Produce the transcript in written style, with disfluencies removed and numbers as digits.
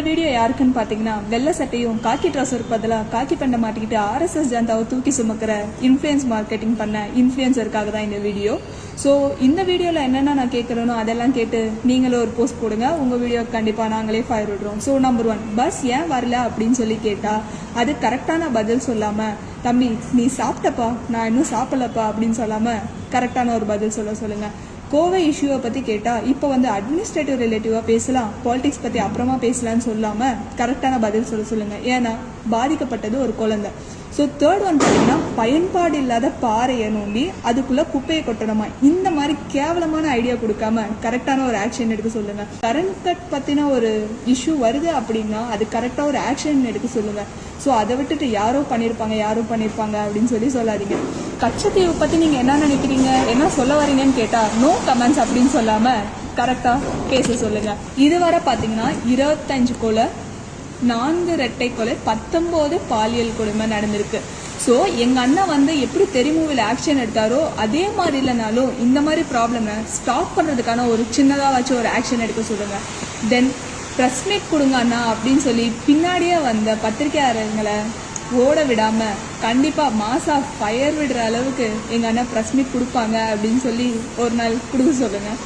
Video யாருக்குன்னு பார்த்தீங்கன்னா, வெள்ளை சட்டையும் காக்கி ட்ரௌசருக்கு பதிலாக காக்கி பண்ண மாட்டிக்கிட்டு RSS ஜனதாவை தூக்கி சுமக்கிற இன்ஃப்ளூயன்ஸ் மார்க்கெட்டிங் பண்ண இன்ஃப்ளூயன்சருக்காக தான் இந்த வீடியோ. ஸோ இந்த வீடியோவில் என்னென்ன நான் கேட்குறேனோ அதெல்லாம் கேட்டு நீங்களும் ஒரு போஸ்ட் போடுங்க. உங்கள் வீடியோ கண்டிப்பாக நாங்களே ஃபயர் விடுறோம். ஸோ நம்பர் 1, பஸ் ஏன் வரல அப்படின்னு சொல்லி கேட்டால் அது கரெக்டான பதில் சொல்லாமல், தம்பி நீ சாப்பிட்டப்பா நான் இன்னும் சாப்பிடலப்பா அப்படின்னு சொல்லாமல் கரெக்டான ஒரு பதில் சொல்லுங்கள். கோவை இஷ்யூவை பற்றி கேட்டால் இப்போ அட்மினிஸ்ட்ரேட்டிவ் ரிலேட்டிவாக பேசலாம், பாலிடிக்ஸ் பற்றி அப்புறமா பேசலான்னு சொல்லாமல் கரெக்டான பதில் சொல்லுங்கள். ஏன்னா பாதிக்கப்பட்டது ஒரு குழந்தை. ஸோ தேர்ட் ஒன் பார்த்தீங்கன்னா, பயன்பாடு இல்லாத பாறையை நோண்டி அதுக்குள்ளே குப்பையை கொட்டணுமா, இந்த மாதிரி கேவலமான ஐடியா கொடுக்காம கரெக்டான ஒரு ஆக்ஷன் எடுக்க சொல்லுங்கள். கரண்ட் கட் பற்றின ஒரு இஷ்யூ வருது அப்படின்னா அது கரெக்டாக ஒரு ஆக்ஷன் எடுக்க சொல்லுங்கள். ஸோ அதை விட்டுட்டு யாரோ பண்ணியிருப்பாங்க அப்படின்னு சொல்லாதீங்க. கச்சத்தீவு பற்றி நீங்கள் என்ன நினைக்கிறீங்க, என்ன சொல்ல வரீங்கன்னு கேட்டால் நோ கமெண்ட்ஸ் அப்படின்னு சொல்லாமல் கரெக்டாக பேச சொல்லுங்கள். இதுவரை பார்த்தீங்கன்னா 25 கொலை, 4 இரட்டை கொலை, 19 பாலியல் கொடுமை நடந்திருக்கு. ஸோ எங்கள் அண்ணன் எப்படி தெருமூவியில் ஆக்ஷன் எடுத்தாரோ அதே மாதிரி இல்லைனாலும் இந்த மாதிரி ப்ராப்ளமை ஸ்டாப் பண்ணுறதுக்கான ஒரு சின்னதாக வச்சு ஒரு ஆக்ஷன் எடுக்க சொல்லுங்கள். தென் ப்ரெஸ் மீட் கொடுங்க அண்ணா அப்படின்னு சொல்லி பின்னாடியே வந்த பத்திரிகையாளர்களை ஓட விடாமல் கண்டிப்பாக மாசா ஃபயர் விடுற அளவுக்கு எங்கள் அண்ணன் ப்ரெஸ் மீட் கொடுப்பாங்க அப்படின்னு சொல்லி ஒரு நாள் கொடுக்க சொல்லுங்கள்.